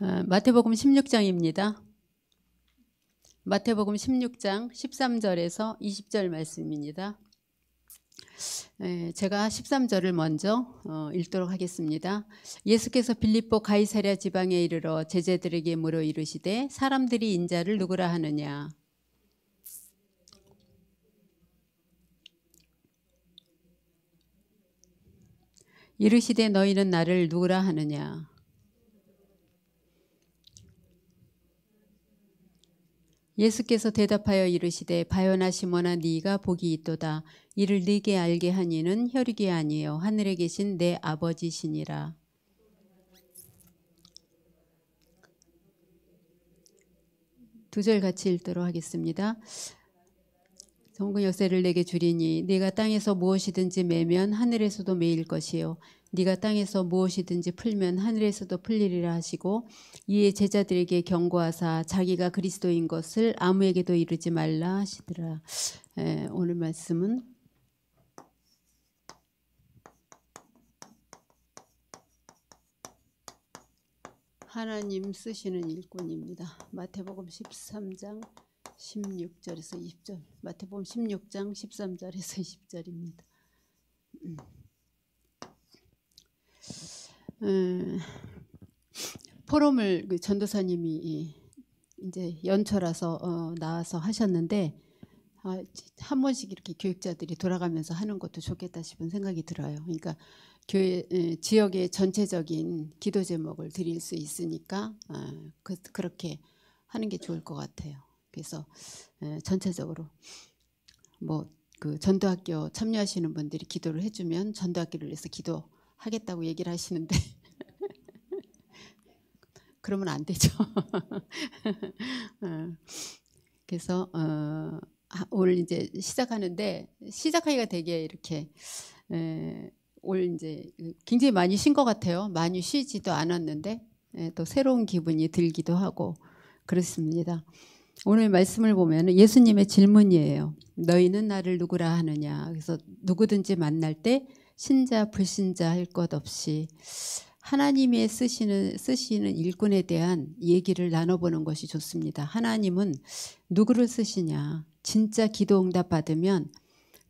마태복음 16장입니다. 마태복음 16장 13절에서 20절 말씀입니다. 제가 13절을 먼저 읽도록 하겠습니다. 예수께서 빌립보 가이사랴 지방에 이르러 제자들에게 물어 이르시되 사람들이 인자를 누구라 하느냐. 이르시되 너희는 나를 누구라 하느냐. 예수께서 대답하여 이르시되 바요나 시몬아 네가 복이 있도다. 이를 네게 알게 한 이는 혈육이 아니요 하늘에 계신 내 아버지시니라. 두 절 같이 읽도록 하겠습니다. 성부 역사를 내게 주리니 네가 땅에서 무엇이든지 매면 하늘에서도 매일 것이요 네가 땅에서 무엇이든지 풀면 하늘에서도 풀리리라 하시고 이에 제자들에게 경고하사 자기가 그리스도인 것을 아무에게도 이르지 말라 하시더라. 오늘 말씀은 하나님 쓰시는 일꾼입니다. 마태복음 13장 16절에서 20절, 마태복음 16장 13절에서 20절입니다. 포럼을 전도사님이 이제 연초라서 나와서 하셨는데 한 번씩 이렇게 교육자들이 돌아가면서 하는 것도 좋겠다 싶은 생각이 들어요. 그러니까 교회 지역의 전체적인 기도 제목을 드릴 수 있으니까 그렇게 하는 게 좋을 것 같아요. 그래서 전체적으로 뭐 그 전도학교 참여하시는 분들이 기도를 해주면 전도학교를 위해서 기도하겠다고 얘기를 하시는데 그러면 안 되죠. 그래서 올 이제 시작하는데 시작하기가 되게 이렇게 올 이제 굉장히 많이 쉰 것 같아요. 많이 쉬지도 않았는데 또 새로운 기분이 들기도 하고 그렇습니다. 오늘 말씀을 보면 예수님의 질문이에요. 너희는 나를 누구라 하느냐. 그래서 누구든지 만날 때 신자 불신자 할 것 없이 하나님의 쓰시는 일꾼에 대한 얘기를 나눠보는 것이 좋습니다. 하나님은 누구를 쓰시냐. 진짜 기도 응답 받으면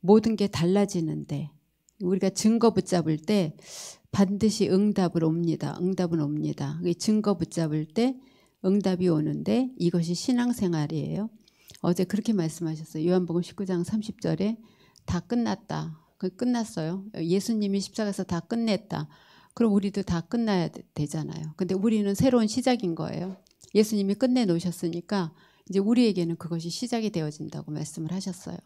모든 게 달라지는데 우리가 증거 붙잡을 때 반드시 응답은 옵니다. 증거 붙잡을 때 응답이 오는데 이것이 신앙생활이에요. 어제 그렇게 말씀하셨어요. 요한복음 19장 30절에 다 끝났다. 끝났어요. 예수님이 십자가에서 다 끝냈다. 그럼 우리도 다 끝나야 되잖아요. 근데 우리는 새로운 시작인 거예요. 예수님이 끝내놓으셨으니까 이제 우리에게는 그것이 시작이 되어진다고 말씀을 하셨어요.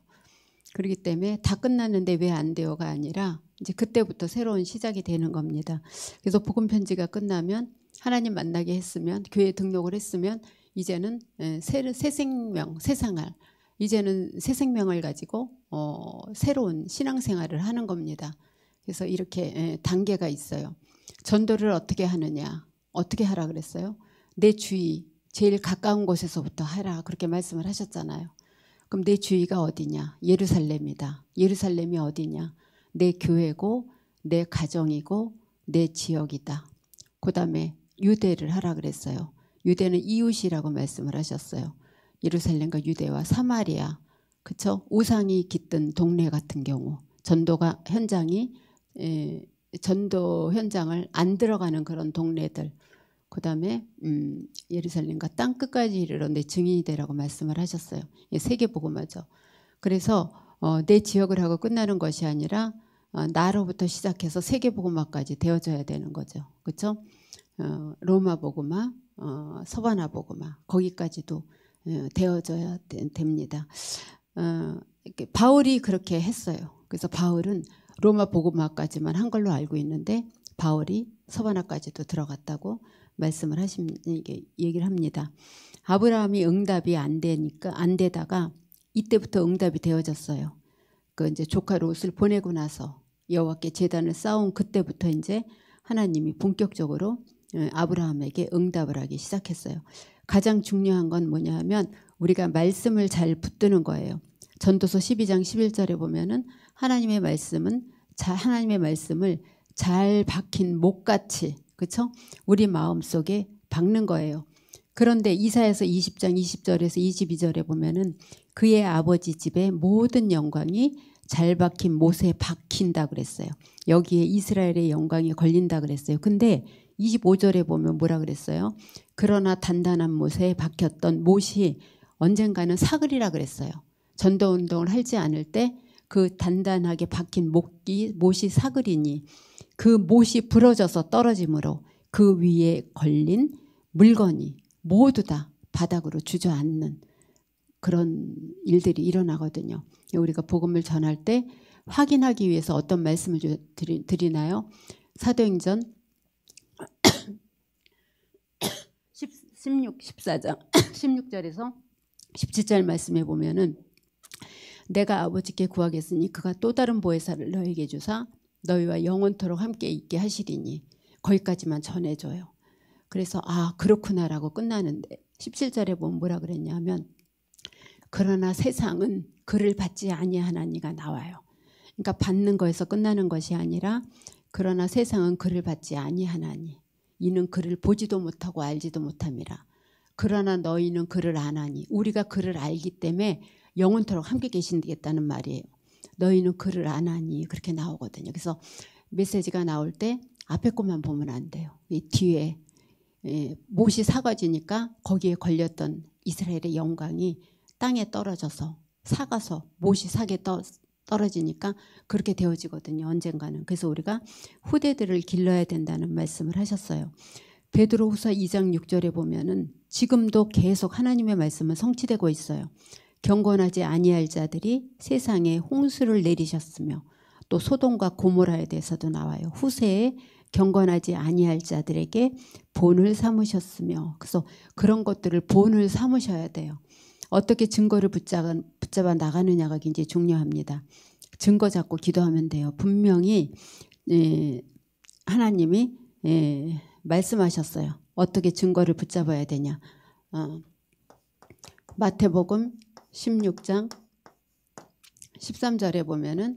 그렇기 때문에 다 끝났는데 왜 안 돼요가 아니라 이제 그때부터 새로운 시작이 되는 겁니다. 그래서 복음 편지가 끝나면 하나님 만나게 했으면 교회에 등록을 했으면 이제는 새 생명, 새 생활 이제는 새 생명을 가지고 새로운 신앙생활을 하는 겁니다. 그래서 이렇게 단계가 있어요. 전도를 어떻게 하느냐. 어떻게 하라 그랬어요? 내 주위 제일 가까운 곳에서부터 하라 그렇게 말씀을 하셨잖아요. 그럼 내 주위가 어디냐? 예루살렘이다. 예루살렘이 어디냐? 내 교회고 내 가정이고 내 지역이다. 그 다음에 유대를 하라 그랬어요. 유대는 이웃이라고 말씀을 하셨어요. 예루살렘과 유대와 사마리아, 그쵸? 우상이 깃든 동네 같은 경우 전도 현장을 안 들어가는 그런 동네들. 그 다음에 예루살렘과 땅 끝까지 이르러 내 증인이 되라고 말씀을 하셨어요. 세계복음화죠. 그래서 내 지역을 하고 끝나는 것이 아니라 나로부터 시작해서 세계복음화까지 되어져야 되는 거죠. 그렇죠? 로마 복음화, 서바나 복음화 거기까지도 되어져야 됩니다. 바울이 그렇게 했어요. 그래서 바울은 로마 복음화까지만 한 걸로 알고 있는데 바울이 서바나까지도 들어갔다고 말씀을 얘기를 합니다. 아브라함이 응답이 안 되다가 이때부터 응답이 되어졌어요. 그 이제 조카 롯을 보내고 나서 여호와께 제단을 쌓은 그때부터 이제 하나님이 본격적으로 아브라함에게 응답을 하기 시작했어요. 가장 중요한 건 뭐냐 하면 우리가 말씀을 잘 붙드는 거예요. 전도서 12장 11절에 보면은 하나님의 말씀을 잘 박힌 목같이 그렇죠? 우리 마음속에 박는 거예요. 그런데 이사야서 20장 20절에서 22절에 보면은 그의 아버지 집의 모든 영광이 잘 박힌 못에 박힌다 그랬어요. 여기에 이스라엘의 영광이 걸린다 그랬어요. 근데 25절에 보면 뭐라 그랬어요? 그러나 단단한 못에 박혔던 못이 언젠가는 사그리라 그랬어요. 전도운동을 하지 않을 때 그 단단하게 박힌 못이 사그리니 그 못이 부러져서 떨어짐으로 그 위에 걸린 물건이 모두 다 바닥으로 주저앉는 그런 일들이 일어나거든요. 우리가 복음을 전할 때 확인하기 위해서 어떤 말씀을 드리나요? 사도행전 14장 16절에서 17절 말씀에 보면은 내가 아버지께 구하겠으니 그가 또 다른 보혜사를 너에게 주사 너희와 영원토록 함께 있게 하시리니 거기까지만 전해줘요. 그래서 아 그렇구나라고 끝나는데 17절에 보면 뭐라 그랬냐면 그러나 세상은 그를 받지 아니하나니가 나와요. 그러니까 받는 거에서 끝나는 것이 아니라 그러나 세상은 그를 받지 아니하나니 이는 그를 보지도 못하고 알지도 못함이라. 그러나 너희는 그를 아나니 우리가 그를 알기 때문에 영원토록 함께 계신다는 말이에요. 너희는 그를 아나니 그렇게 나오거든요. 그래서 메시지가 나올 때 앞에 것만 보면 안 돼요. 이 뒤에 못이 사가지니까 거기에 걸렸던 이스라엘의 영광이 땅에 떨어져서 사가서 못이 사게 떨어지니까 그렇게 되어지거든요. 언젠가는. 그래서 우리가 후대들을 길러야 된다는 말씀을 하셨어요. 베드로후서 2장 6절에 보면은 지금도 계속 하나님의 말씀은 성취되고 있어요. 경건하지 아니할 자들이 세상에 홍수를 내리셨으며 또 소돔과 고모라에 대해서도 나와요. 후세에 경건하지 아니할 자들에게 본을 삼으셨으며 그래서 그런 것들을 본을 삼으셔야 돼요. 어떻게 증거를 붙잡아 나가느냐가 굉장히 중요합니다. 증거 잡고 기도하면 돼요. 분명히 하나님이 말씀하셨어요. 어떻게 증거를 붙잡아야 되냐. 마태복음 16장 13절에 보면은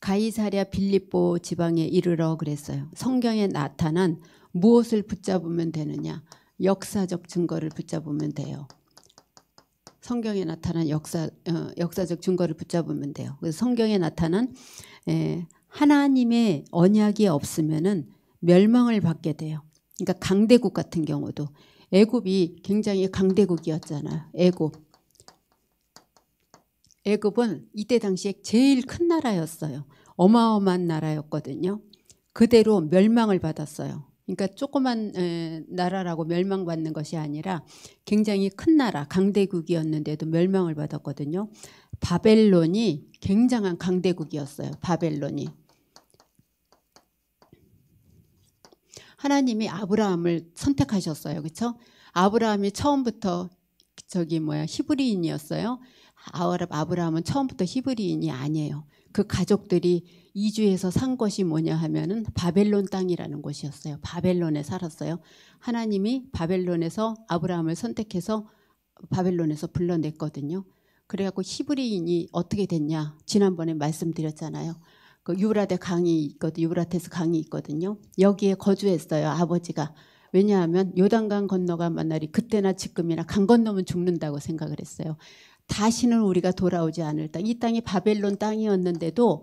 가이사랴 빌립보 지방에 이르러 그랬어요. 성경에 나타난 무엇을 붙잡으면 되느냐. 역사적 증거를 붙잡으면 돼요. 성경에 나타난 역사적 증거를 붙잡으면 돼요. 그래서 성경에 나타난 하나님의 언약이 없으면은 멸망을 받게 돼요. 그러니까 강대국 같은 경우도 애굽이 굉장히 강대국이었잖아요. 애굽은 이때 당시에 제일 큰 나라였어요. 어마어마한 나라였거든요. 그대로 멸망을 받았어요. 그러니까 조그만 나라라고 멸망받는 것이 아니라 굉장히 큰 나라, 강대국이었는데도 멸망을 받았거든요. 바벨론이 굉장한 강대국이었어요. 바벨론이. 하나님이 아브라함을 선택하셨어요. 그렇죠? 아브라함이 처음부터 히브리인이었어요. 아브라함은 처음부터 히브리인이 아니에요. 그 가족들이 이주해서 산 것이 뭐냐 하면은 바벨론 땅이라는 곳이었어요. 바벨론에 살았어요. 하나님이 바벨론에서 아브라함을 선택해서 바벨론에서 불러냈거든요. 그래갖고 히브리인이 어떻게 됐냐. 지난번에 말씀드렸잖아요. 그 유브라테스 강이 있거든요. 여기에 거주했어요. 아버지가. 왜냐하면 요단강 건너간 만날이 그때나 지금이나 강 건너면 죽는다고 생각을 했어요. 다시는 우리가 돌아오지 않을 땅. 이 땅이 바벨론 땅이었는데도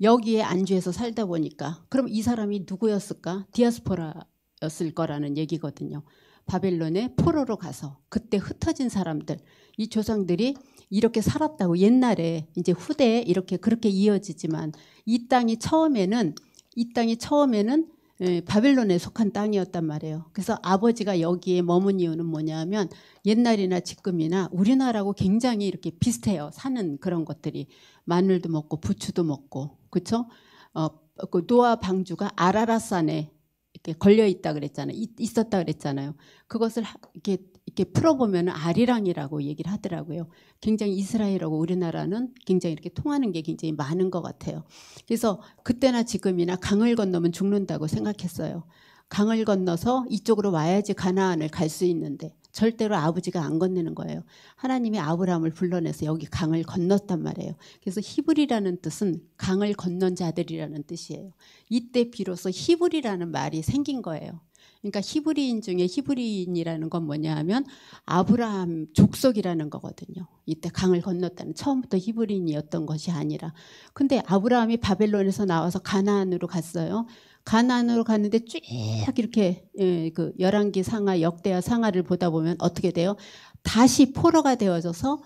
여기에 안주해서 살다 보니까 그럼 이 사람이 누구였을까? 디아스포라였을 거라는 얘기거든요. 바벨론에 포로로 가서 그때 흩어진 사람들, 이 조상들이 이렇게 살았다고 옛날에 이제 후대에 이렇게 그렇게 이어지지만 이 땅이 처음에는 바벨론에 속한 땅이었단 말이에요. 그래서 아버지가 여기에 머문 이유는 뭐냐면 옛날이나 지금이나 우리나라하고 굉장히 이렇게 비슷해요. 사는 그런 것들이. 마늘도 먹고 부추도 먹고. 그렇죠? 그 노아 방주가 아라랏산에 이렇게 걸려 있다 그랬잖아요. 있었다 그랬잖아요. 그것을 이렇게 풀어보면 아리랑이라고 얘기를 하더라고요. 굉장히 이스라엘하고 우리나라는 굉장히 이렇게 통하는 게 굉장히 많은 것 같아요. 그래서 그때나 지금이나 강을 건너면 죽는다고 생각했어요. 강을 건너서 이쪽으로 와야지 가나안을 갈 수 있는데 절대로 아버지가 안 건너는 거예요. 하나님이 아브라함을 불러내서 여기 강을 건넜단 말이에요. 그래서 히브리라는 뜻은 강을 건넌 자들이라는 뜻이에요. 이때 비로소 히브리라는 말이 생긴 거예요. 그러니까 히브리인 중에 히브리인이라는 건 뭐냐 하면 아브라함 족속이라는 거거든요. 이때 강을 건넜다는, 처음부터 히브리인이었던 것이 아니라. 근데 아브라함이 바벨론에서 나와서 가나안으로 갔어요. 가나안으로 갔는데 쭉 이렇게 그 열왕기 상하, 역대하 상하를 보다 보면 어떻게 돼요? 다시 포로가 되어져서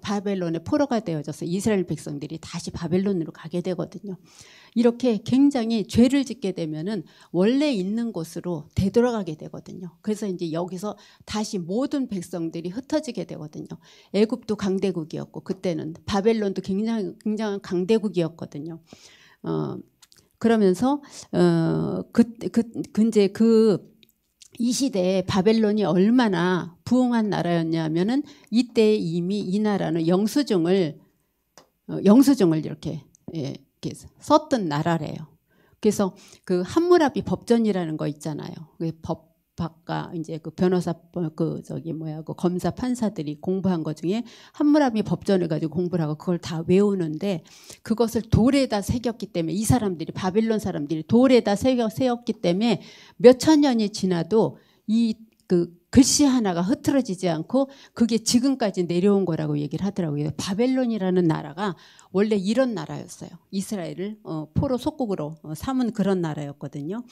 바벨론의 포로가 되어져서 이스라엘 백성들이 다시 바벨론으로 가게 되거든요. 이렇게 굉장히 죄를 짓게 되면은 원래 있는 곳으로 되돌아가게 되거든요. 그래서 이제 여기서 다시 모든 백성들이 흩어지게 되거든요. 애굽도 강대국이었고 그때는 바벨론도 굉장한 강대국이었거든요. 그러면서 이제 이 시대에 바벨론이 얼마나 부흥한 나라였냐면은 이때 이미 이 나라는 영수증을 이렇게 썼던 나라래요. 그래서 그 함무라비 법전이라는 거 있잖아요. 법학과 이제 그 변호사 그 검사 판사들이 공부한 것 중에 함무라비 법전을 가지고 공부를 하고 그걸 다 외우는데 그것을 돌에다 새겼기 때문에 이 사람들이 바빌론 사람들이 돌에다 새겼기 때문에 몇천 년이 지나도 이 그 글씨 하나가 흐트러지지 않고 그게 지금까지 내려온 거라고 얘기를 하더라고요. 바벨론이라는 나라가 원래 이런 나라였어요. 이스라엘을 포로 속국으로 삼은 그런 나라였거든요.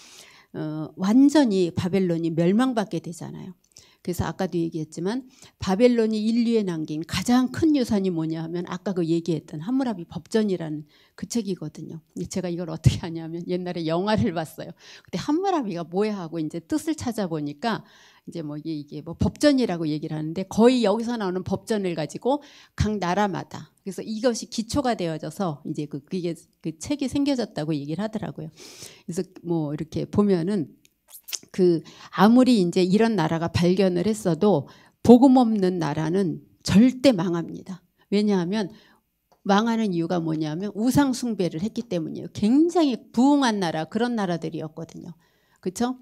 완전히 바벨론이 멸망받게 되잖아요. 그래서 아까도 얘기했지만 바벨론이 인류에 남긴 가장 큰 유산이 뭐냐 하면 아까 그 얘기했던 함무라비 법전이라는 그 책이거든요. 제가 이걸 어떻게 하냐면 옛날에 영화를 봤어요. 그때 함무라비가 뭐야 하고 이제 뜻을 찾아보니까 이제 이게 법전이라고 얘기를 하는데 거의 여기서 나오는 법전을 가지고 각 나라마다 그래서 이것이 기초가 되어져서 이제 그게 그 책이 생겨졌다고 얘기를 하더라고요. 그래서 이렇게 보면은 아무리 이제 이런 나라가 발견을 했어도 복음 없는 나라는 절대 망합니다. 왜냐하면 망하는 이유가 뭐냐면 우상 숭배를 했기 때문이에요. 굉장히 부흥한 나라 그런 나라들이었거든요. 그렇죠?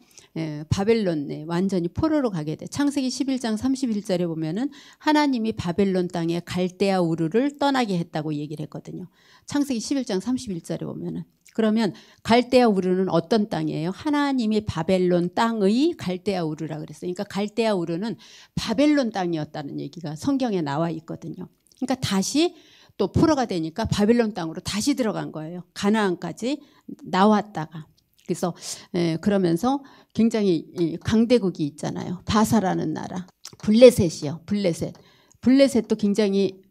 바벨론에 완전히 포로로 가게 돼. 창세기 11장 31절에 보면은 하나님이 바벨론 땅에 갈대아 우르를 떠나게 했다고 얘기를 했거든요. 창세기 11장 31절에 보면은. 그러면 갈대아 우르는 어떤 땅이에요? 하나님이 바벨론 땅의 갈대아 우르라 그랬어요. 그러니까 갈대아 우르는 바벨론 땅이었다는 얘기가 성경에 나와 있거든요. 그러니까 다시 또 포로가 되니까 바벨론 땅으로 다시 들어간 거예요. 가나안까지 나왔다가. 그래서 그러면서 굉장히 강대국이 있잖아요. 바사라는 나라. 블레셋이요. 블레셋도 굉장히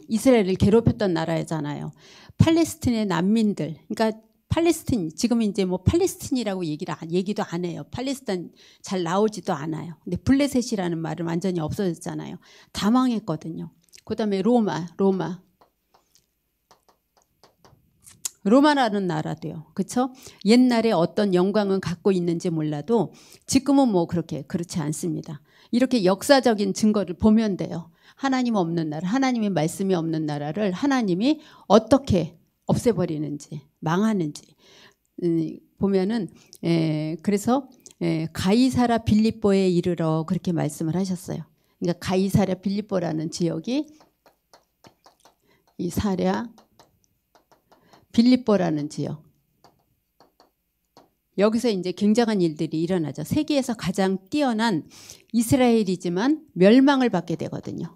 이스라엘을 괴롭혔던 나라잖아요. 팔레스틴의 난민들. 그러니까 팔레스틴 지금 이제 팔레스틴이라고 얘기도 안 해요. 팔레스틴 잘 나오지도 않아요. 근데 블레셋이라는 말은 완전히 없어졌잖아요. 다 망했거든요. 그다음에 로마라는 나라도요. 그렇죠? 옛날에 어떤 영광은 갖고 있는지 몰라도 지금은 그렇지 않습니다. 이렇게 역사적인 증거를 보면 돼요. 하나님 없는 나라, 하나님의 말씀이 없는 나라를 하나님이 어떻게 없애버리는지, 망하는지 보면은 그래서 가이사랴 빌립보에 이르러 그렇게 말씀을 하셨어요. 그러니까 가이사랴 빌립보라는 지역이 이 사랴 빌립보라는 지역. 여기서 이제 굉장한 일들이 일어나죠. 세계에서 가장 뛰어난 이스라엘이지만 멸망을 받게 되거든요.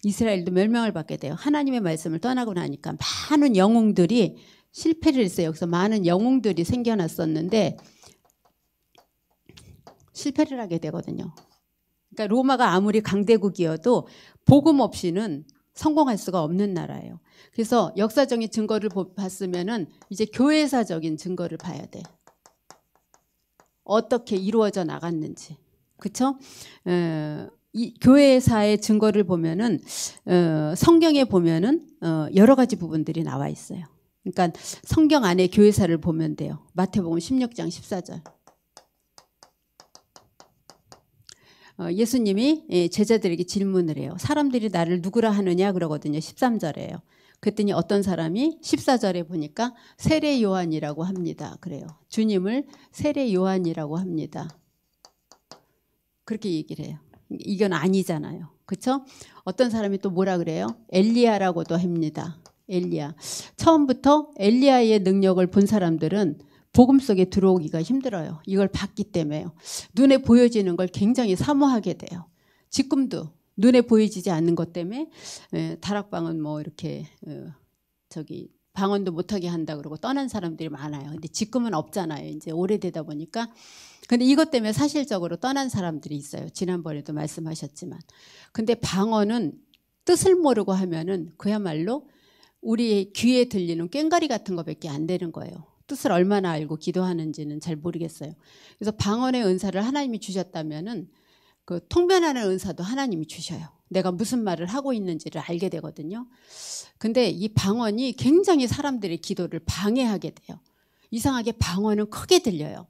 이스라엘도 멸망을 받게 돼요. 하나님의 말씀을 떠나고 나니까 많은 영웅들이 실패를 했어요. 여기서 많은 영웅들이 생겨났었는데 실패를 하게 되거든요. 그러니까 로마가 아무리 강대국이어도 복음 없이는 성공할 수가 없는 나라예요. 그래서 역사적인 증거를 봤으면은 이제 교회사적인 증거를 봐야 돼. 어떻게 이루어져 나갔는지. 그렇죠? 이 교회사의 증거를 보면은 성경에 보면은 여러 가지 부분들이 나와 있어요. 그러니까 성경 안에 교회사를 보면 돼요. 마태복음 16장 14절. 예수님이 제자들에게 질문을 해요. 사람들이 나를 누구라 하느냐 그러거든요. 13절에요. 그랬더니 어떤 사람이 14절에 보니까 세례 요한이라고 합니다. 그래요. 주님을 세례 요한이라고 합니다. 그렇게 얘기를 해요. 이건 아니잖아요. 그렇죠? 어떤 사람이 또 뭐라 그래요? 엘리야라고도 합니다. 엘리야. 처음부터 엘리야의 능력을 본 사람들은 복음 속에 들어오기가 힘들어요. 이걸 봤기 때문에요. 눈에 보여지는 걸 굉장히 사모하게 돼요. 지금도 눈에 보여지지 않는 것 때문에 다락방은 뭐 이렇게 저기 방언도 못하게 한다 그러고 떠난 사람들이 많아요. 근데 지금은 없잖아요. 이제 오래되다 보니까. 근데 이것 때문에 사실적으로 떠난 사람들이 있어요. 지난번에도 말씀하셨지만. 근데 방언은 뜻을 모르고 하면은 그야말로 우리의 귀에 들리는 꽹과리 같은 것밖에 안 되는 거예요. 뜻을 얼마나 알고 기도하는지는 잘 모르겠어요. 그래서 방언의 은사를 하나님이 주셨다면은 그 통변하는 은사도 하나님이 주셔요. 내가 무슨 말을 하고 있는지를 알게 되거든요. 근데 이 방언이 굉장히 사람들의 기도를 방해하게 돼요. 이상하게 방언은 크게 들려요.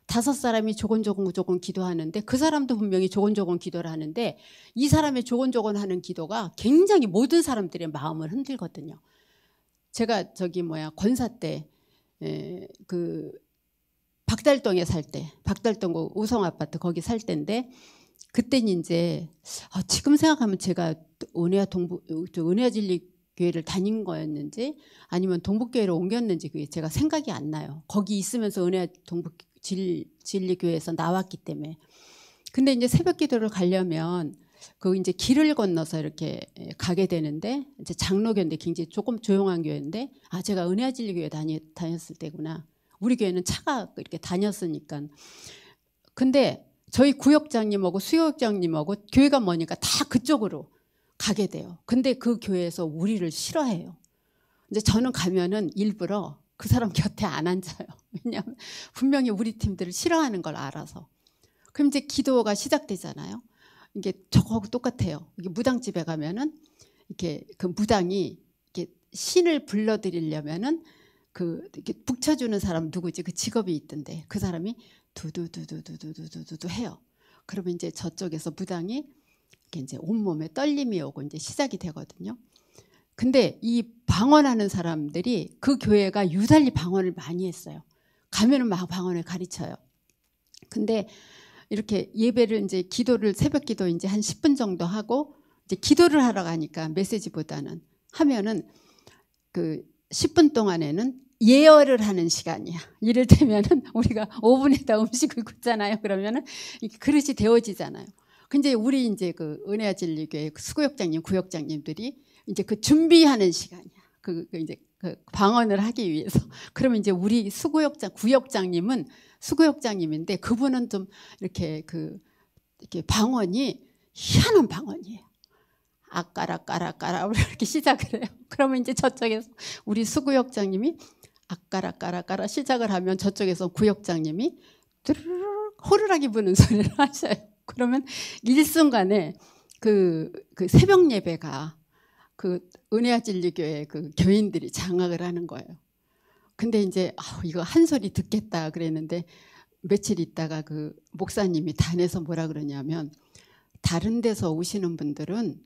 5사람이 조곤조곤 기도하는데 그 사람도 분명히 조곤조곤 기도를 하는데 이 사람의 조곤조곤 하는 기도가 굉장히 모든 사람들의 마음을 흔들거든요. 제가 저기 권사 때 그 박달동에 살 때, 박달동 우성 아파트 거기 살 때인데 그때는 이제 지금 생각하면 제가 은혜와 진리 교회를 다닌 거였는지 아니면 동북교회로 옮겼는지 그게 제가 생각이 안 나요. 거기 있으면서 은혜와 동북 진리 교회에서 나왔기 때문에. 근데 이제 새벽 기도를 가려면 그 이제 길을 건너서 이렇게 가게 되는데 이제 장로교인데 굉장히 조금 조용한 교회인데 제가 은혜와 진리 교회 다녔을 때구나. 우리 교회는 차가 이렇게 다녔으니까. 근데 저희 구역장님하고 수역장님하고 교회가 머니까 다 그쪽으로 가게 돼요. 근데 그 교회에서 우리를 싫어해요. 이제 저는 가면은 일부러 그 사람 곁에 안 앉아요. 왜냐하면 분명히 우리 팀들을 싫어하는 걸 알아서. 그럼 이제 기도가 시작되잖아요. 이게 저거하고 똑같아요. 이게 무당집에 가면은 이렇게 그 무당이 이렇게 신을 불러드리려면은 이렇게 북쳐주는 사람 누구지? 그 직업이 있던데 그 사람이 두두두두두두두두 해요. 그러면 이제 저쪽에서 무당이 이렇게 이제 온몸에 떨림이 오고 이제 시작이 되거든요. 근데 이 방언하는 사람들이 그 교회가 유달리 방언을 많이 했어요. 가면은 막 방언을 가르쳐요. 근데 이렇게 예배를 이제 기도를 새벽 기도 이제 한 10분 정도 하고 이제 기도를 하러 가니까 메시지보다는 하면은 그 10분 동안에는 예열을 하는 시간이야. 이를테면은 우리가 오븐에다 음식을 굽잖아요. 그러면은 그릇이 데워지잖아요. 근데 우리 이제 그 은혜와 진리교회 수구역장님, 구역장님들이 이제 그 준비하는 시간이야. 이제 그 방언을 하기 위해서. 그러면 이제 우리 구역장님은 수구역장님인데 그분은 좀 이렇게 이렇게 방언이 희한한 방언이에요. 아까라까라까라 이렇게 시작을 해요. 그러면 이제 저쪽에서 우리 수구역장님이 아까라까라까라 시작을 하면 저쪽에서 구역장님이 호루라기 부는 소리를 하셔요. 그러면 일순간에 그 새벽 예배가 그 은혜와 진리교회 그 교인들이 장악을 하는 거예요. 근데 이제 이거 한 소리 듣겠다 그랬는데 며칠 있다가 그 목사님이 단에서 뭐라 그러냐면 다른 데서 오시는 분들은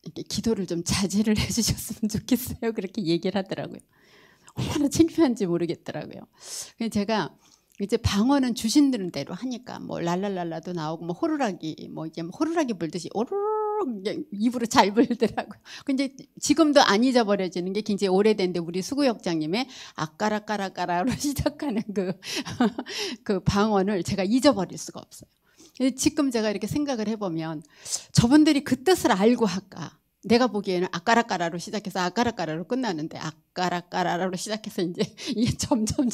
이렇게 기도를 좀 자제를 해주셨으면 좋겠어요. 그렇게 얘기를 하더라고요. 얼마나 창피한지 모르겠더라고요. 그래서 제가 이제 방언은 주신 대로 하니까 뭐 랄랄랄라도 나오고 뭐 호루라기 뭐 이게 호루라기 불듯이 오르르 입으로 잘 불더라고요. 근데 지금도 안 잊어버려지는 게 굉장히 오래된데 우리 수구역장님의 아까라까라까라로 시작하는 그 방언을 제가 잊어버릴 수가 없어요. 지금 제가 이렇게 생각을 해보면 저분들이 그 뜻을 알고 할까? 내가 보기에는 아까라까라로 시작해서 아까라까라로 끝나는데 아까라까라로 시작해서 이제 이게 점점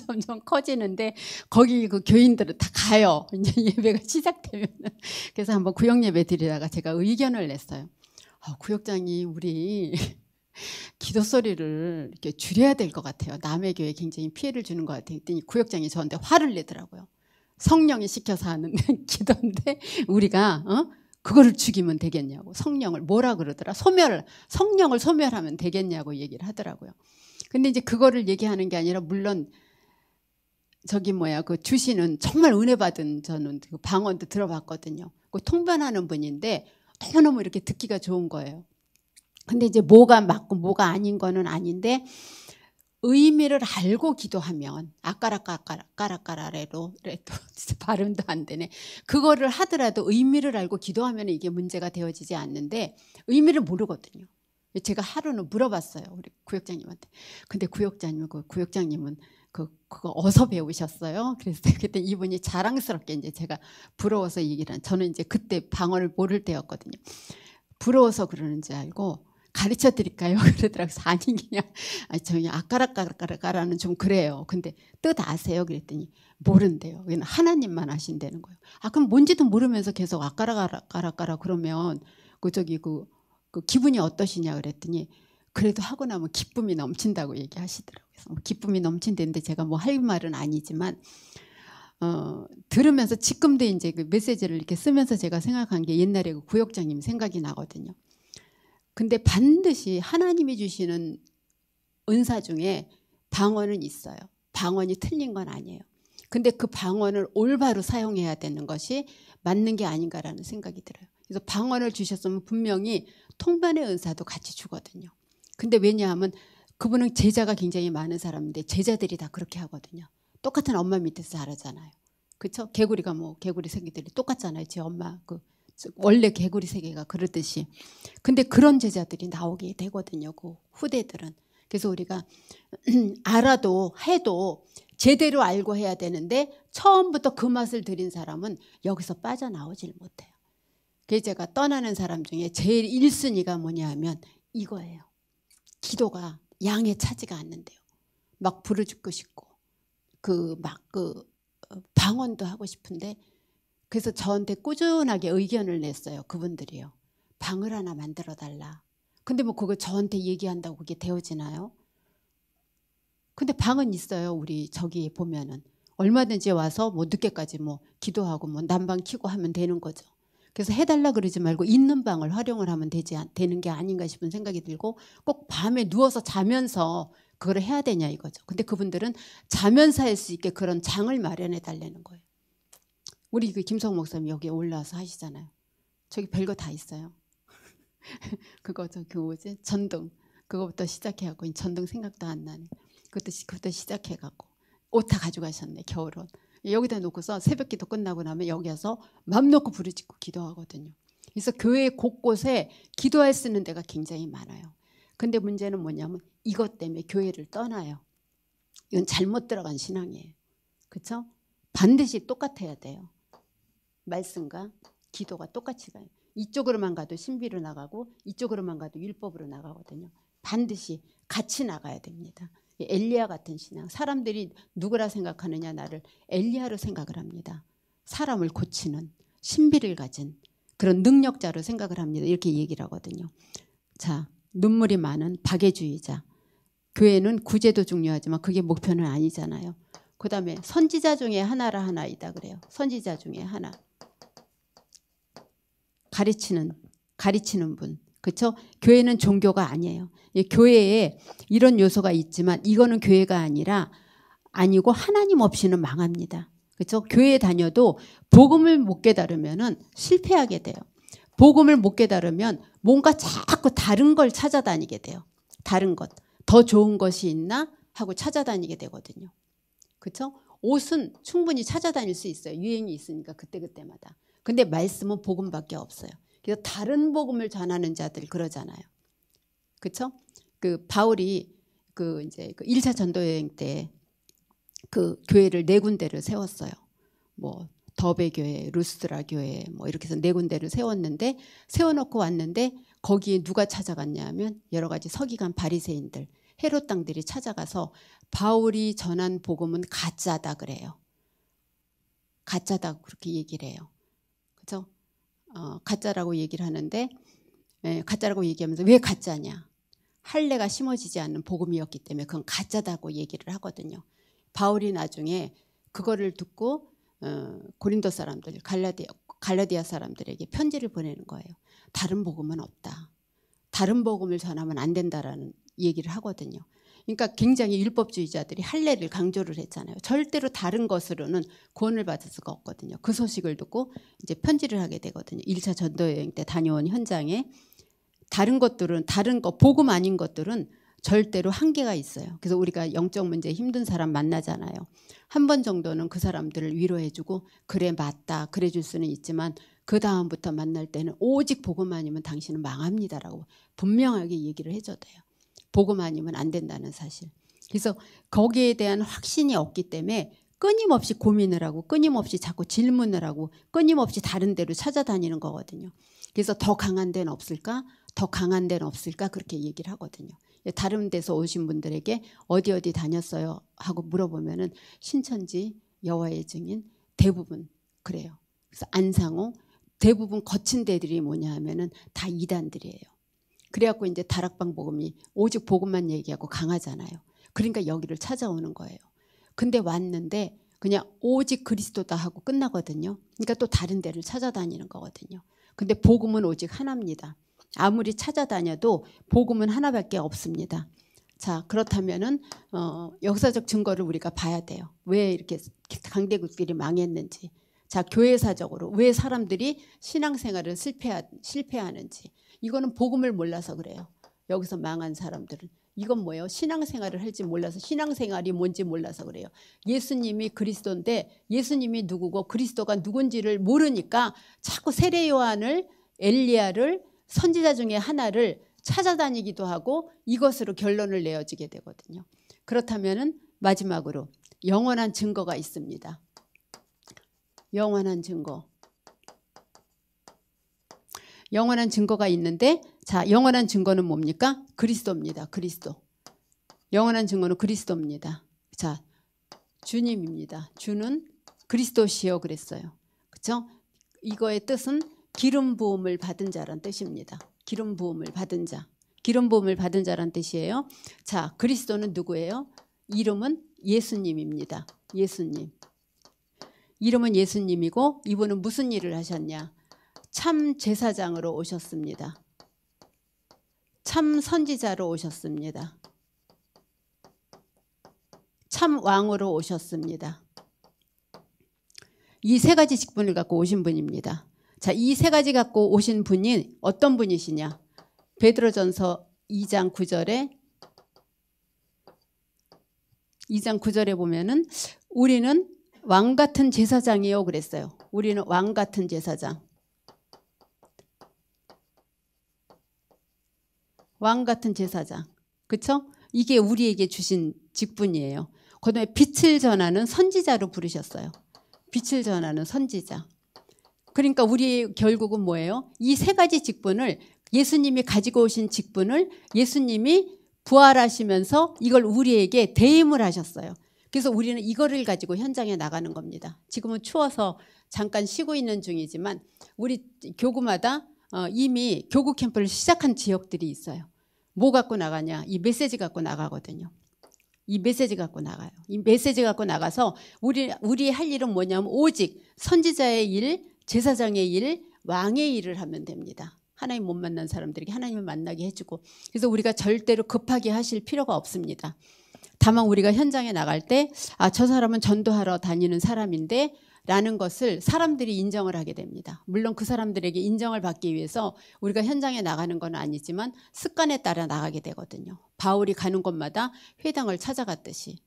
커지는데 거기 그 교인들은 다 가요. 이제 예배가 시작되면은. 그래서 한번 구역 예배 드리다가 제가 의견을 냈어요. 구역장이 우리 기도 소리를 이렇게 줄여야 될 것 같아요. 남의 교회에 굉장히 피해를 주는 것 같아요. 그랬더니 구역장이 저한테 화를 내더라고요. 성령이 시켜서 하는 기도인데 우리가 그거를 죽이면 되겠냐고. 성령을 뭐라 그러더라? 성령을 소멸하면 되겠냐고 얘기를 하더라고요. 근데 이제 그거를 얘기하는 게 아니라 물론 그 주시는 정말 은혜 받은 저는 그 방언도 들어봤거든요. 그 통변하는 분인데 너무너무 이렇게 듣기가 좋은 거예요. 근데 이제 뭐가 맞고 뭐가 아닌 거는 아닌데 의미를 알고 기도하면 아까라까라까라래도 발음도 안 되네. 그거를 하더라도 의미를 알고 기도하면 이게 문제가 되어지지 않는데 의미를 모르거든요. 제가 하루는 물어봤어요. 우리 구역장님한테. 근데 구역장님은 그거 어디서 배우셨어요? 그래서 그때 이분이 자랑스럽게 이제 제가 부러워서 얘기를 저는 이제 그때 방언을 모를 때였거든요. 부러워서 그러는 줄 알고 가르쳐 드릴까요? 그러더라고요. 아니 그냥 저희 아까라까라까라는 좀 그래요. 근데 뜻 아세요? 그랬더니 모른대요. 하나님만 아신다는 거예요. 그럼 뭔지도 모르면서 계속 아까라까라까라 그러면 그 기분이 어떠시냐 그랬더니 그래도 하고 나면 기쁨이 넘친다고 얘기하시더라고요. 그래서 기쁨이 넘친다는데 제가 뭐 할 말은 아니지만 들으면서 지금도 이제 그 메시지를 이렇게 쓰면서 제가 생각한 게 옛날에 그 구역장님 생각이 나거든요. 근데 반드시 하나님이 주시는 은사 중에 방언은 있어요. 방언이 틀린 건 아니에요. 근데 그 방언을 올바로 사용해야 되는 것이 맞는 게 아닌가라는 생각이 들어요. 그래서 방언을 주셨으면 분명히 통변의 은사도 같이 주거든요. 근데 왜냐하면 그분은 제자가 굉장히 많은 사람인데 제자들이 다 그렇게 하거든요. 똑같은 엄마 밑에서 자라잖아요. 그렇죠? 개구리가 뭐 개구리 새끼들이 똑같잖아요. 제 엄마 원래 개구리 새끼가 그러듯이. 근데 그런 제자들이 나오게 되거든요. 그 후대들은. 그래서 우리가 알아도 해도 제대로 알고 해야 되는데 처음부터 그 맛을 들인 사람은 여기서 빠져나오질 못해요. 그래서 제가 떠나는 사람 중에 제일 1순위가 뭐냐 하면 이거예요. 기도가 양에 차지가 않는데요. 막 부르짖고 싶고 방언도 하고 싶은데 그래서 저한테 꾸준하게 의견을 냈어요. 그분들이요. 방을 하나 만들어 달라. 근데 뭐 그거 저한테 얘기한다고 그게 되어지나요? 근데 방은 있어요. 우리 저기 보면은 얼마든지 와서 뭐 늦게까지 뭐 기도하고 뭐 난방 켜고 하면 되는 거죠. 그래서 해달라 그러지 말고 있는 방을 활용을 하면 되는 게 아닌가 싶은 생각이 들고 꼭 밤에 누워서 자면서 그걸 해야 되냐 이거죠. 근데 그분들은 자면서 할 수 있게 그런 장을 마련해 달라는 거예요. 우리 그 김성 목사님 여기 올라와서 하시잖아요. 저기 별거 다 있어요. 전등 그거부터 시작해갖고 전등 생각도 안 나네. 그것도 시작해갖고 옷 다 가져가셨네. 겨울옷. 여기다 놓고서 새벽기도 끝나고 나면 여기 와서 맘 놓고 부르짖고 기도하거든요. 그래서 교회 곳곳에 기도할 수 있는 데가 굉장히 많아요. 근데 문제는 뭐냐면 이것 때문에 교회를 떠나요. 이건 잘못 들어간 신앙이에요. 그렇죠? 반드시 똑같아야 돼요. 말씀과 기도가 똑같이 가요. 이쪽으로만 가도 신비로 나가고 이쪽으로만 가도 율법으로 나가거든요. 반드시 같이 나가야 됩니다. 엘리야 같은 신앙. 사람들이 누구라 생각하느냐 나를 엘리야로 생각을 합니다. 사람을 고치는 신비를 가진 그런 능력자로 생각을 합니다. 이렇게 얘기를 하거든요. 자, 눈물이 많은 박애주의자. 교회는 구제도 중요하지만 그게 목표는 아니잖아요. 그 다음에 선지자 중에 하나라 하나이다 그래요. 선지자 중에 하나. 가르치는 분. 그렇죠? 교회는 종교가 아니에요. 교회에 이런 요소가 있지만 이거는 교회가 아니고 하나님 없이는 망합니다. 그렇죠? 교회에 다녀도 복음을 못 깨달으면 실패하게 돼요. 복음을 못 깨달으면 뭔가 자꾸 다른 걸 찾아다니게 돼요. 다른 것. 더 좋은 것이 있나 하고 찾아다니게 되거든요. 그렇죠? 옷은 충분히 찾아다닐 수 있어요. 유행이 있으니까 그때그때마다. 근데 말씀은 복음밖에 없어요. 그래서 다른 복음을 전하는 자들 그러잖아요. 그렇죠? 그 바울이 이제 1차 전도 여행 때 그 교회를 4군데를 세웠어요. 뭐 더베 교회, 루스드라 교회 뭐 이렇게 해서 4군데를 세웠는데 세워놓고 왔는데 거기에 누가 찾아갔냐면 여러 가지 서기관 바리새인들, 헤롯 당들이 찾아가서 바울이 전한 복음은 가짜다 그래요. 가짜다 그렇게 얘기를 해요. 그렇죠? 가짜라고 얘기를 하는데 가짜라고 얘기하면서 왜 가짜냐. 할례가 심어지지 않는 복음이었기 때문에 그건 가짜다고 얘기를 하거든요. 바울이 나중에 그거를 듣고 고린도 사람들, 갈라디아 사람들에게 편지를 보내는 거예요. 다른 복음은 없다. 다른 복음을 전하면 안 된다라는 얘기를 하거든요. 그러니까 굉장히 율법주의자들이 할례를 강조를 했잖아요. 절대로 다른 것으로는 구원을 받을 수가 없거든요. 그 소식을 듣고 이제 편지를 하게 되거든요. 1차 전도여행 때 다녀온 현장에 다른 것들은 복음 아닌 것들은 절대로 한계가 있어요. 그래서 우리가 영적 문제 힘든 사람 만나잖아요. 한 번 정도는 그 사람들을 위로해주고 그래 맞다 그래 줄 수는 있지만 그 다음부터 만날 때는 오직 복음 아니면 당신은 망합니다라고 분명하게 얘기를 해줘야 돼요. 복음 아니면 안 된다는 사실. 그래서 거기에 대한 확신이 없기 때문에 끊임없이 고민을 하고 끊임없이 자꾸 질문을 하고 끊임없이 다른 데로 찾아다니는 거거든요. 그래서 더 강한 데는 없을까? 더 강한 데는 없을까? 그렇게 얘기를 하거든요. 다른 데서 오신 분들에게 어디 다녔어요? 하고 물어보면은 신천지, 여호와의 증인 대부분 그래요. 그래서 안상호 대부분 거친 데들이 뭐냐 하면은 다 이단들이에요. 그래갖고 이제 다락방 복음이 오직 복음만 얘기하고 강하잖아요. 그러니까 여기를 찾아오는 거예요. 근데 왔는데 그냥 오직 그리스도다 하고 끝나거든요. 그러니까 또 다른 데를 찾아다니는 거거든요. 근데 복음은 오직 하나입니다. 아무리 찾아다녀도 복음은 하나밖에 없습니다. 자, 그렇다면은 역사적 증거를 우리가 봐야 돼요. 왜 이렇게 강대국들이 망했는지. 자, 교회사적으로 왜 사람들이 신앙생활을 실패하는지. 이거는 복음을 몰라서 그래요. 여기서 망한 사람들은. 이건 뭐예요? 신앙생활을 할지 몰라서, 신앙생활이 뭔지 몰라서 그래요. 예수님이 그리스도인데 예수님이 누구고 그리스도가 누군지를 모르니까 자꾸 세례 요한을, 엘리야를, 선지자 중에 하나를 찾아다니기도 하고 이것으로 결론을 내어지게 되거든요. 그렇다면은 마지막으로 영원한 증거가 있습니다. 영원한 증거. 영원한 증거가 있는데, 자, 영원한 증거는 뭡니까? 그리스도입니다. 그리스도. 영원한 증거는 그리스도입니다. 자, 주님입니다. 주는 그리스도시요 그랬어요. 그렇죠? 이거의 뜻은 기름 부음을 받은 자란 뜻입니다. 기름 부음을 받은 자. 기름 부음을 받은 자란 뜻이에요. 자, 그리스도는 누구예요? 이름은 예수님입니다. 예수님. 이름은 예수님이고 이분은 무슨 일을 하셨냐? 참 제사장으로 오셨습니다. 참 선지자로 오셨습니다. 참 왕으로 오셨습니다. 이 세 가지 직분을 갖고 오신 분입니다. 자, 이 세 가지 갖고 오신 분이 어떤 분이시냐? 베드로전서 2장 9절에 보면은 우리는 왕 같은 제사장이요 그랬어요. 우리는 왕 같은 제사장. 왕 같은 제사장. 그렇죠? 이게 우리에게 주신 직분이에요. 그다음에 빛을 전하는 선지자로 부르셨어요. 빛을 전하는 선지자. 그러니까 우리 결국은 뭐예요? 이 세 가지 직분을 예수님이 가지고 오신 직분을 예수님이 부활하시면서 이걸 우리에게 대임을 하셨어요. 그래서 우리는 이거를 가지고 현장에 나가는 겁니다. 지금은 추워서 잠깐 쉬고 있는 중이지만 우리 교구마다 이미 교구 캠프를 시작한 지역들이 있어요. 뭐 갖고 나가냐? 이 메시지 갖고 나가거든요. 이 메시지 갖고 나가요. 이 메시지 갖고 나가서 우리 할 일은 뭐냐면 오직 선지자의 일, 제사장의 일, 왕의 일을 하면 됩니다. 하나님 못 만난 사람들에게 하나님을 만나게 해주고. 그래서 우리가 절대로 급하게 하실 필요가 없습니다. 다만 우리가 현장에 나갈 때 저 사람은 전도하러 다니는 사람인데 라는 것을 사람들이 인정을 하게 됩니다. 물론 그 사람들에게 인정을 받기 위해서 우리가 현장에 나가는 건 아니지만 습관에 따라 나가게 되거든요. 바울이 가는 곳마다 회당을 찾아갔듯이.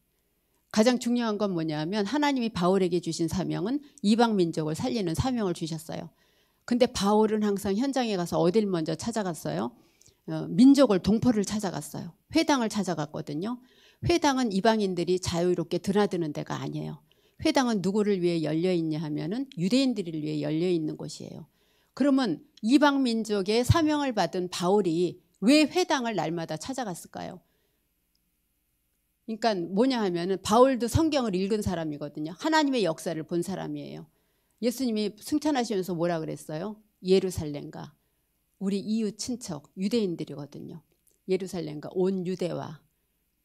가장 중요한 건 뭐냐면 하나님이 바울에게 주신 사명은 이방 민족을 살리는 사명을 주셨어요. 근데 바울은 항상 현장에 가서 어딜 먼저 찾아갔어요? 민족을, 동포를 찾아갔어요. 회당을 찾아갔거든요. 회당은 이방인들이 자유롭게 드나드는 데가 아니에요. 회당은 누구를 위해 열려있냐 하면은 유대인들을 위해 열려있는 곳이에요. 그러면 이방 민족의 사명을 받은 바울이 왜 회당을 날마다 찾아갔을까요? 그러니까 뭐냐 하면은 바울도 성경을 읽은 사람이거든요. 하나님의 역사를 본 사람이에요. 예수님이 승천하시면서 뭐라 그랬어요? 예루살렘과 우리 이웃 친척 유대인들이거든요. 예루살렘과 온 유대와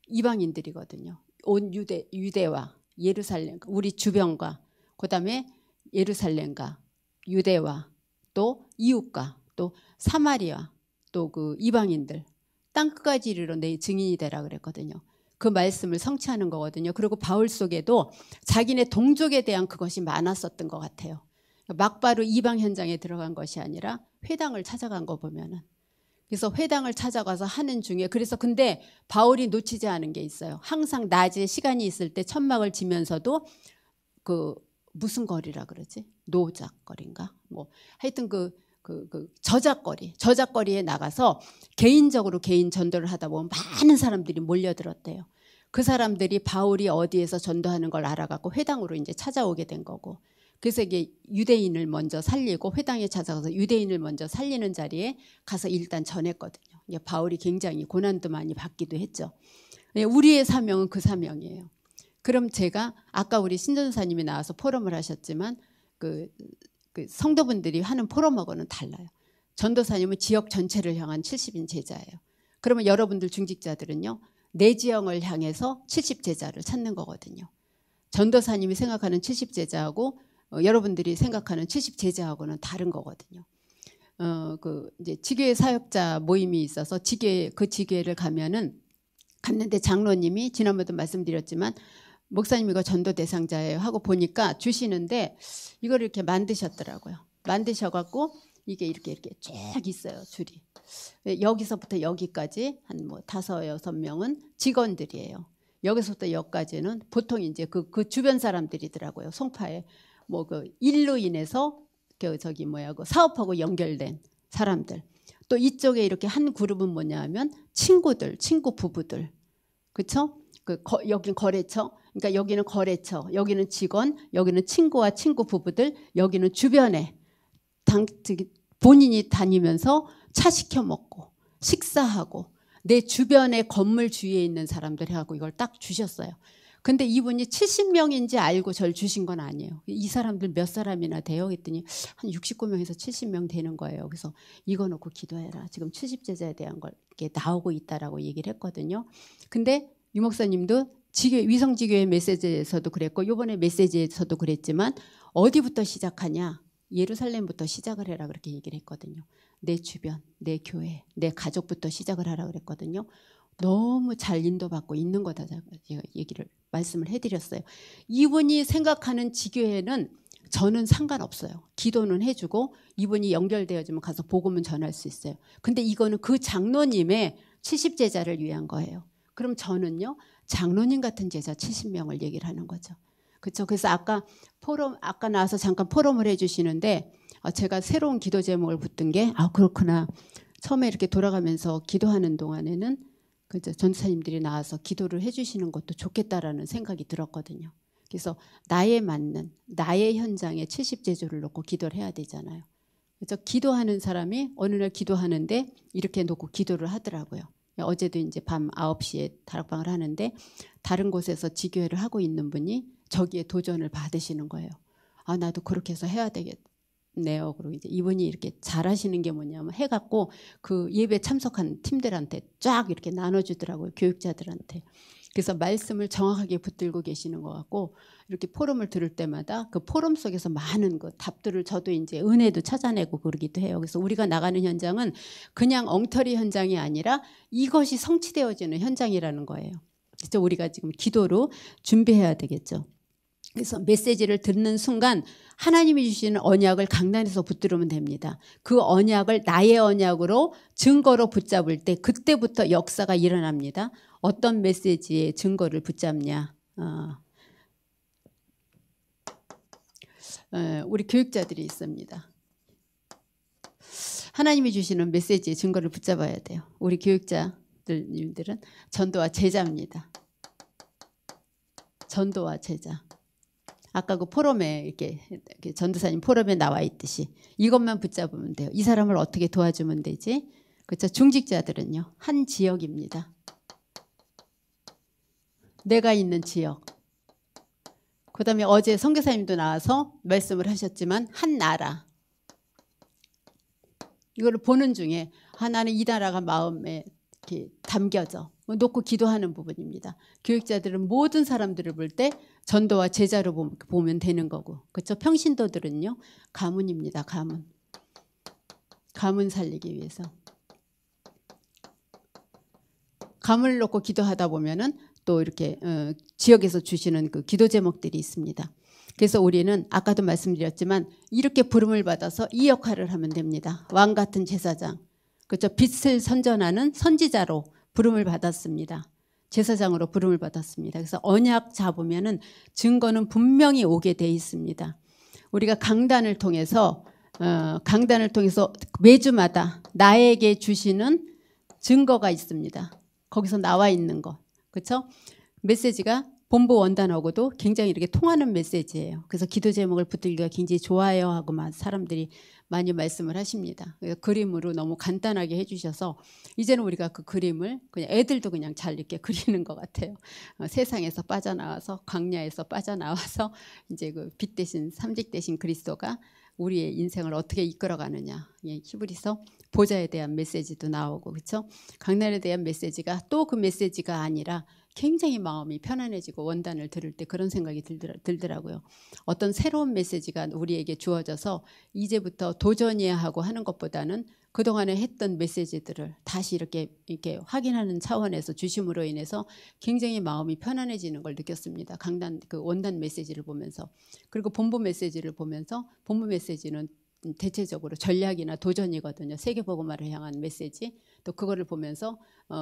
이방인들이거든요. 온 유대와 예루살렘, 우리 주변과 그다음에 예루살렘과 유대와 또 이웃과 또 사마리아 또 그 이방인들 땅 끝까지 이르러 내 증인이 되라 그랬거든요. 그 말씀을 성취하는 거거든요. 그리고 바울 속에도 자기네 동족에 대한 그것이 많았었던 것 같아요. 막바로 이방 현장에 들어간 것이 아니라 회당을 찾아간 거 보면은. 그래서 회당을 찾아가서 하는 중에 그래서 근데 바울이 놓치지 않은 게 있어요. 항상 낮에 시간이 있을 때 천막을 지면서도 그 무슨 거리라 그러지? 노작거리인가? 뭐 하여튼 그 저작거리에 나가서 개인적으로 개인 전도를 하다 보면 많은 사람들이 몰려들었대요. 그 사람들이 바울이 어디에서 전도하는 걸 알아갖고 회당으로 이제 찾아오게 된 거고, 그래서 이게 유대인을 먼저 살리고 회당에 찾아가서 유대인을 먼저 살리는 자리에 가서 일단 전했거든요. 이제 바울이 굉장히 고난도 많이 받기도 했죠. 우리의 사명은 그 사명이에요. 그럼 제가 아까 우리 신전사님이 나와서 포럼을 하셨지만 그 성도분들이 하는 포럼하고는 달라요. 전도사님은 지역 전체를 향한 70인 제자예요. 그러면 여러분들 중직자들은요, 내 지역을 향해서 70제자를 찾는 거거든요. 전도사님이 생각하는 70제자하고 여러분들이 생각하는 70제자하고는 다른 거거든요. 이제 지교회 사역자 모임이 있어서 그 지교회를 갔는데 장로님이 지난번에도 말씀드렸지만 목사님 이거 전도 대상자예요 하고 보니까 주시는데 이걸 이렇게 만드셨더라고요. 만드셔갖고 이게 이렇게 쭉 있어요, 줄이. 여기서부터 여기까지 한 뭐 5, 6명은 직원들이에요. 여기서부터 여기까지는 보통 이제 그 주변 사람들이더라고요. 송파에 뭐 그 일로 인해서 사업하고 연결된 사람들. 또 이쪽에 이렇게 한 그룹은 뭐냐 하면 친구 부부들. 그렇죠? 여긴 거래처. 그러니까 여기는 거래처, 여기는 직원, 여기는 친구와 친구 부부들, 여기는 주변에 본인이 다니면서 차 시켜 먹고 식사하고 내 주변에 건물 주위에 있는 사람들하고 이걸 딱 주셨어요. 근데 이분이 70명인지 알고 절 주신 건 아니에요. 이 사람들 몇 사람이나 돼요? 했더니 한 69명에서 70명 되는 거예요. 그래서 이거 놓고 기도해라. 지금 70제자에 대한 걸 이렇게 나오고 있다라고 얘기를 했거든요. 근데 유 목사님도 위성지교회 메시지에서도 그랬고 이번에 메시지에서도 그랬지만 어디부터 시작하냐? 예루살렘부터 시작을 해라 그렇게 얘기를 했거든요. 내 주변, 내 교회, 내 가족부터 시작을 하라 그랬거든요. 너무 잘 인도받고 있는 거다 제가 말씀을 해드렸어요. 이분이 생각하는 지교회는 저는 상관없어요. 기도는 해주고 이분이 연결되어지면 가서 복음은 전할 수 있어요. 근데 이거는 그 장로님의 70제자를 위한 거예요. 그럼 저는요, 장로님 같은 제자 70명을 얘기를 하는 거죠. 그렇죠. 그래서 아까 나와서 잠깐 포럼을 해주시는데 제가 새로운 기도 제목을 붙든 게 그렇구나. 처음에 이렇게 돌아가면서 기도하는 동안에는 그죠, 전도사님들이 나와서 기도를 해주시는 것도 좋겠다라는 생각이 들었거든요. 그래서 나에 맞는 나의 현장에 70제조를 놓고 기도를 해야 되잖아요. 그래서 기도하는 사람이 어느 날 기도하는데 이렇게 놓고 기도를 하더라고요. 어제도 이제 밤 9시에 다락방을 하는데 다른 곳에서 지교회를 하고 있는 분이 저기에 도전을 받으시는 거예요. 나도 그렇게 해서 해야 되겠네요. 그리고 이제 이분이 이렇게 잘하시는 게 뭐냐면 해갖고 그 예배 참석한 팀들한테 쫙 이렇게 나눠주더라고요. 교육자들한테. 그래서 말씀을 정확하게 붙들고 계시는 것 같고 이렇게 포럼을 들을 때마다 그 포럼 속에서 많은 그 답들을 저도 이제 은혜도 찾아내고 그러기도 해요. 그래서 우리가 나가는 현장은 그냥 엉터리 현장이 아니라 이것이 성취되어지는 현장이라는 거예요. 그래서 우리가 지금 기도로 준비해야 되겠죠. 그래서 메시지를 듣는 순간 하나님이 주시는 언약을 강단에서 붙들으면 됩니다. 그 언약을 나의 언약으로 증거로 붙잡을 때 그때부터 역사가 일어납니다. 어떤 메시지의 증거를 붙잡냐. 우리 교육자들이 있습니다. 하나님이 주시는 메시지의 증거를 붙잡아야 돼요. 우리 교육자들은 전도와 제자입니다. 전도와 제자. 아까 그 포럼에 이렇게 전도사님 포럼에 나와 있듯이 이것만 붙잡으면 돼요. 이 사람을 어떻게 도와주면 되지? 그렇죠. 중직자들은요. 한 지역입니다. 내가 있는 지역. 그다음에 어제 선교사님도 나와서 말씀을 하셨지만 한 나라. 이거를 보는 중에 나는 이 나라가 마음에 이렇게 담겨져. 놓고 기도하는 부분입니다. 교육자들은 모든 사람들을 볼 때 전도와 제자로 보면 되는 거고. 그렇죠? 평신도들은요. 가문입니다. 가문. 가문 살리기 위해서. 가문을 놓고 기도하다 보면은 또 이렇게 지역에서 주시는 그 기도 제목들이 있습니다. 그래서 우리는 아까도 말씀드렸지만 이렇게 부름을 받아서 이 역할을 하면 됩니다. 왕 같은 제사장. 그렇죠? 빛을 선전하는 선지자로 부름을 받았습니다. 제사장으로 부름을 받았습니다. 그래서 언약 잡으면은 증거는 분명히 오게 돼 있습니다. 우리가 강단을 통해서 매주마다 나에게 주시는 증거가 있습니다. 거기서 나와 있는 거. 그렇죠? 메시지가 본부 원단하고도 굉장히 이렇게 통하는 메시지예요. 그래서 기도 제목을 붙들기가 굉장히 좋아요 하고 사람들이 많이 말씀을 하십니다. 그림으로 너무 간단하게 해주셔서 이제는 우리가 그 그림을 그냥 애들도 그냥 잘 이렇게 그리는 것 같아요. 세상에서 빠져나와서 광야에서 빠져나와서 이제 그 빛 대신 삼직 대신 그리스도가 우리의 인생을 어떻게 이끌어가느냐. 예, 히브리서 보좌에 대한 메시지도 나오고 그렇죠. 강난에 대한 메시지가 또 그 메시지가 아니라 굉장히 마음이 편안해지고 원단을 들을 때 그런 생각이 들더라고요. 어떤 새로운 메시지가 우리에게 주어져서 이제부터 도전해야 하고 하는 것보다는 그동안에 했던 메시지들을 다시 이렇게 확인하는 차원에서 주심으로 인해서 굉장히 마음이 편안해지는 걸 느꼈습니다. 강단 그 원단 메시지를 보면서. 그리고 본부 메시지를 보면서 본부 메시지는 대체적으로 전략이나 도전이거든요. 세계복음화를 향한 메시지. 또 그거를 보면서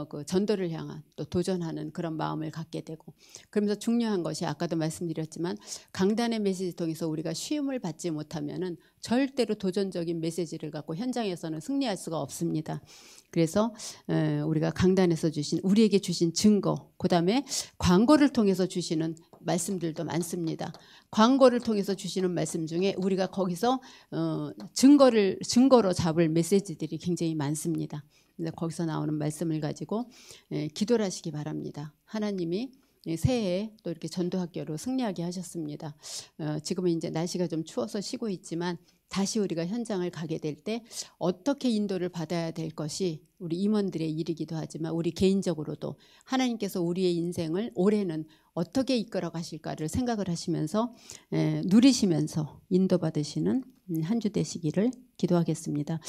그 전도를 향한 또 도전하는 그런 마음을 갖게 되고, 그러면서 중요한 것이 아까도 말씀드렸지만 강단의 메시지 통해서 우리가 쉬움을 받지 못하면은 절대로 도전적인 메시지를 갖고 현장에서는 승리할 수가 없습니다. 그래서 우리가 강단에서 주신 우리에게 주신 증거, 그다음에 광고를 통해서 주시는 말씀들도 많습니다. 광고를 통해서 주시는 말씀 중에 우리가 거기서 증거로 잡을 메시지들이 굉장히 많습니다. 거기서 나오는 말씀을 가지고 기도를 하시기 바랍니다. 하나님이 새해에 또 이렇게 전도학교로 승리하게 하셨습니다. 지금은 이제 날씨가 좀 추워서 쉬고 있지만 다시 우리가 현장을 가게 될 때 어떻게 인도를 받아야 될 것이 우리 임원들의 일이기도 하지만 우리 개인적으로도 하나님께서 우리의 인생을 올해는 어떻게 이끌어 가실까를 생각을 하시면서 누리시면서 인도받으시는 한 주 되시기를 기도하겠습니다.